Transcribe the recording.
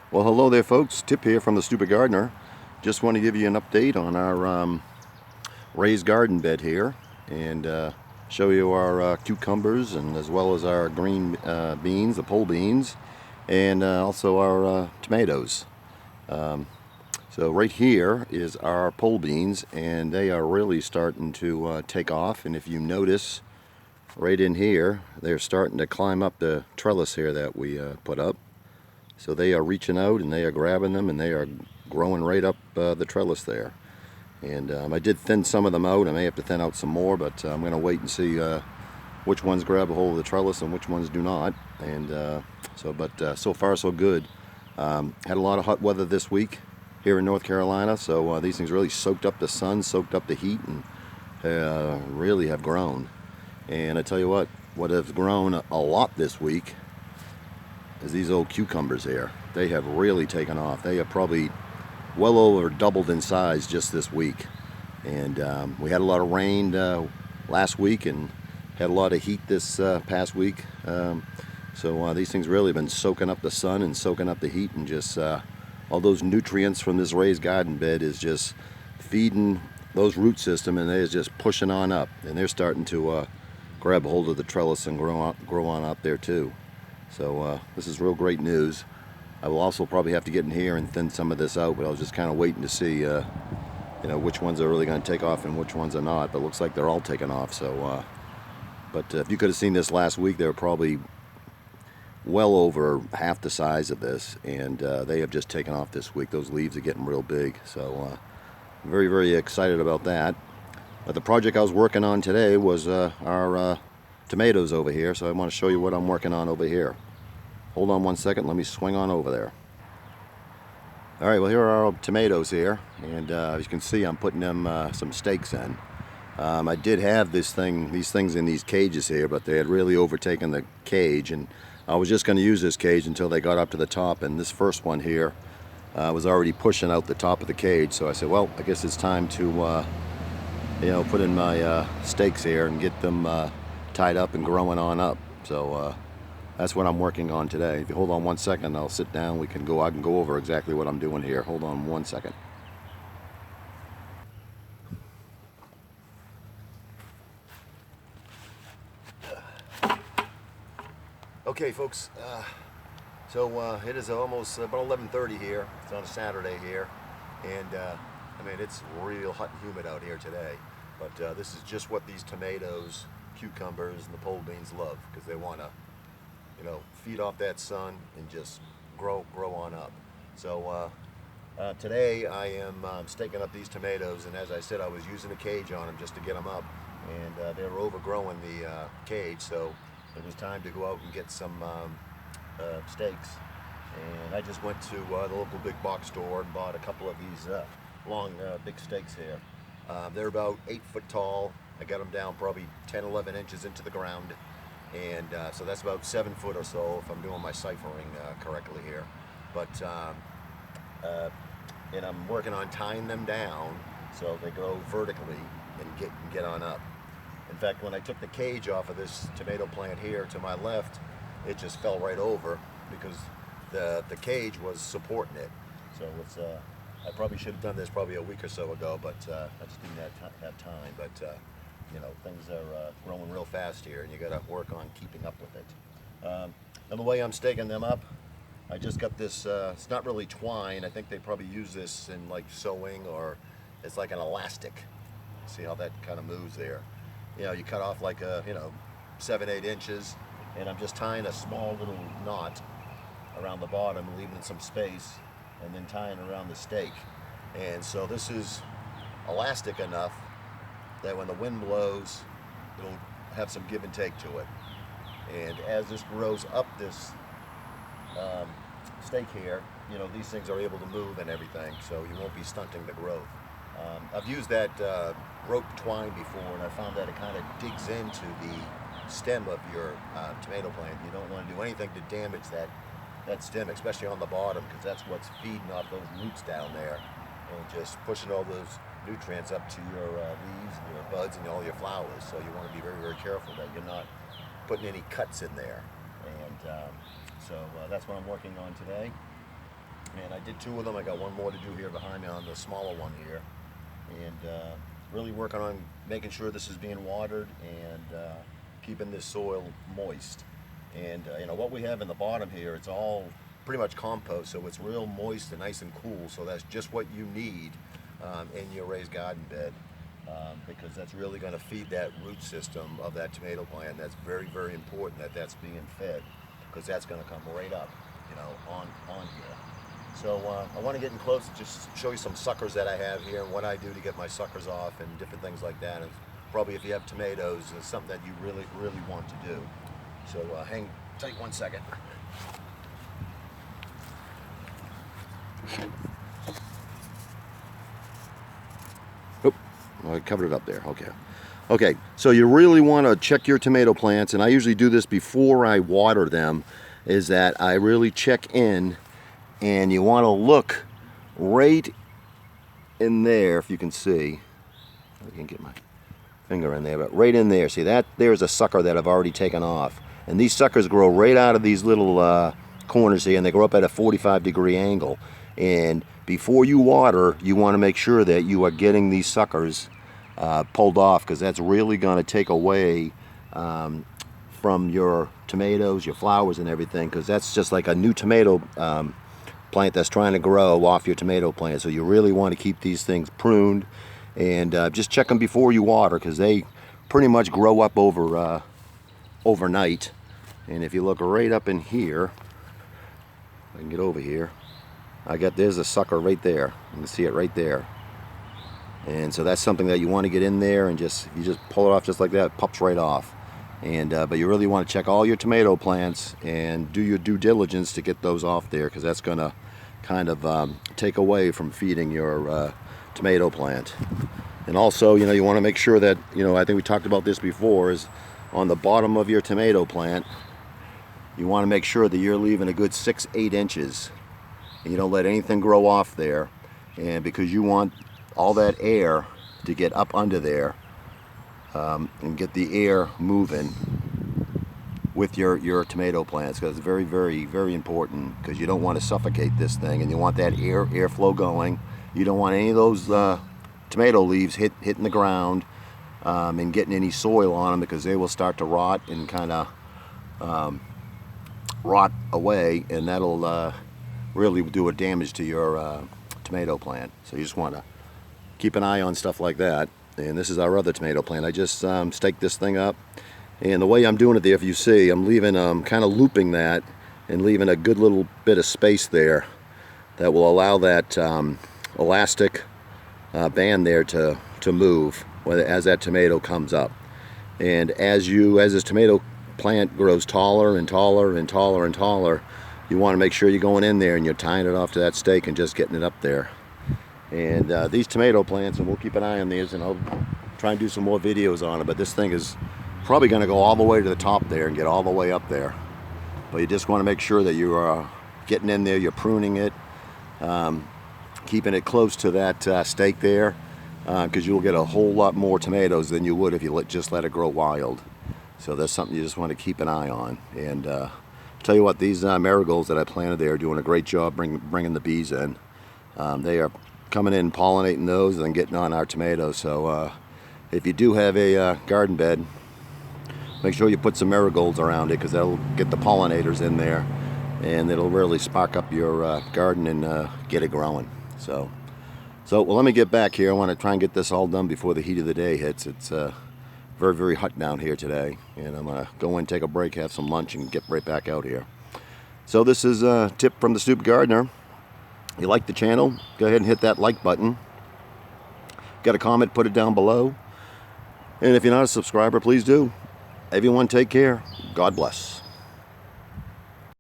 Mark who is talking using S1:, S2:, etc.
S1: Well, hello there, folks. Tip here from the Stupid Gardener. Just want to give you an update on our raised garden bed here and show you our cucumbers and as well as our green beans, the pole beans, and also our tomatoes. So right here is our pole beans, and they are really starting to take off. And if you notice, right in here, they're starting to climb up the trellis here that we put up. So they are reaching out and they are grabbing them and they are growing right up the trellis there. And I did thin some of them out. I may have to thin out some more, but I'm going to wait and see which ones grab a hold of the trellis and which ones do not. And so far so good. Had a lot of hot weather this week here in North Carolina, so these things really soaked up the sun, soaked up the heat, and really have grown. And I tell you what has grown a lot this week is these old cucumbers here. They have really taken off. They have probably well over doubled in size just this week. And we had a lot of rain last week and had a lot of heat this past week. So these things really have been soaking up the sun and soaking up the heat, and just all those nutrients from this raised garden bed is just feeding those root system, and they're just pushing on up, and they're starting to grab hold of the trellis and grow on up there too. So this is real great news. I will also probably have to get in here and thin some of this out, but I was just kind of waiting to see which ones are really going to take off and which ones are not. But it looks like they're all taking off. So, but if you could have seen this last week, they were probably well over half the size of this, and they have just taken off this week. Those leaves are getting real big. So very, very excited about that. But the project I was working on today was our tomatoes over here, so I want to show you what I'm working on over here. Hold on one second, let me swing on over there. Alright, well, here are our tomatoes here, and as you can see, I'm putting them some stakes in. I did have these things in these cages here, but they had really overtaken the cage, and I was just going to use this cage until they got up to the top, and this first one here was already pushing out the top of the cage, so I said, well, I guess it's time to put in my stakes here and get them tied up and growing on up. So that's what I'm working on today. If you hold on one second, I'll sit down. I can go over exactly what I'm doing here. Hold on one second. Okay, folks. So it is almost about 11:30 here. It's on a Saturday here, and I mean, it's real hot and humid out here today. But this is just what these tomatoes, cucumbers, and the pole beans love, because they want to, feed off that sun and just grow on up. So today I am staking up these tomatoes, and as I said, I was using a cage on them just to get them up, and they were overgrowing the cage, so it was time to go out and get some stakes. And I just went to the local big box store and bought a couple of these long big stakes here. They're about 8 foot tall. I got them down probably 10-11 inches into the ground, and so that's about 7 foot or so if I'm doing my ciphering correctly here. But and I'm working on tying them down so they grow vertically and get on up. In fact, when I took the cage off of this tomato plant here to my left, it just fell right over because the cage was supporting it. So it's I probably should have done this probably a week or so ago, but I just didn't have time. But things are growing real fast here, and you got to work on keeping up with it. And the way I'm staking them up, I just got this. It's not really twine. I think they probably use this in like sewing, or it's like an elastic. See how that kind of moves there. You cut off like 7-8 inches, and I'm just tying a small little knot around the bottom, leaving some space, and then tying around the stake. And so this is elastic enough that when the wind blows, it'll have some give and take to it. And as this grows up this stake here, these things are able to move and everything, so you won't be stunting the growth. I've used that rope twine before, and I found that it kind of digs into the stem of your tomato plant. You don't want to do anything to damage that stem, especially on the bottom, because that's what's feeding off those roots down there and just pushing all those nutrients up to your leaves and your buds and all your flowers. So you want to be very, very careful that you're not putting any cuts in there. And so that's what I'm working on today. And I did 2 of them. I got one more to do here behind me on the smaller one here. And really working on making sure this is being watered and keeping this soil moist. And you know what we have in the bottom here, it's all pretty much compost, so it's real moist and nice and cool. So that's just what you need in your raised garden bed, because that's really going to feed that root system of that tomato plant. That's very, very important that that's being fed, because that's going to come right up, you know, on here. So I want to get in close and just show you some suckers that I have here and what I do to get my suckers off and different things like that. And probably if you have tomatoes, it's something that you really, really want to do. So hang tight 1 second. Oh, I covered it up there. Okay. Okay, so you really want to check your tomato plants, and I usually do this before I water them, is that I really check in. And you want to look right in there, if you can see. I can get my finger in there, but right in there. See that? There's a sucker that I've already taken off. And these suckers grow right out of these little corners here, and they grow up at a 45-degree angle. And before you water, you want to make sure that you are getting these suckers pulled off, because that's really going to take away from your tomatoes, your flowers, and everything, because that's just like a new tomato plant that's trying to grow off your tomato plant. So you really want to keep these things pruned, and just check them before you water, because they pretty much grow up over overnight. And if you look right up in here, I can get over here, there's a sucker right there. You can see it right there. And so that's something that you want to get in there, and you just pull it off just like that. It pops right off. And but you really want to check all your tomato plants and do your due diligence to get those off there, because that's going to kind of take away from feeding your tomato plant. And also, you know, you want to make sure that, you know, I think we talked about this before, is on the bottom of your tomato plant, you want to make sure that you're leaving a good 6-8 inches, and you don't let anything grow off there, and because you want all that air to get up under there. And get the air moving with your tomato plants, because it's very, very, very important, because you don't want to suffocate this thing, and you want that airflow going. You don't want any of those tomato leaves hitting the ground and getting any soil on them, because they will start to rot and kind of rot away, and that'll really do a damage to your tomato plant. So you just want to keep an eye on stuff like that. And this is our other tomato plant. I just staked this thing up, and the way I'm doing it there, if you see, I'm leaving, kind of looping that and leaving a good little bit of space there that will allow that elastic band there to move as that tomato comes up. And as this tomato plant grows taller and taller and taller and taller, you want to make sure you're going in there and you're tying it off to that stake and just getting it up there. And these tomato plants, and we'll keep an eye on these, and I'll try and do some more videos on it, but this thing is probably going to go all the way to the top there and get all the way up there. But you just want to make sure that you are getting in there, you're pruning it, keeping it close to that stake there, because you'll get a whole lot more tomatoes than you would if you just let it grow wild. So that's something you just want to keep an eye on. And tell you what, these marigolds that I planted there are doing a great job bringing the bees in. They are coming in and pollinating those and getting on our tomatoes. So if you do have a garden bed, make sure you put some marigolds around it, because that'll get the pollinators in there, and it'll really spark up your garden and get it growing. So well, let me get back here. I want to try and get this all done before the heat of the day hits. It's very, very hot down here today, and I'm going to go in, take a break, have some lunch, and get right back out here. So this is a tip from the Stupid Gardener. If you like the channel, go ahead and hit that like button. Got a comment, put it down below. And if you're not a subscriber, please do. Everyone take care. God bless.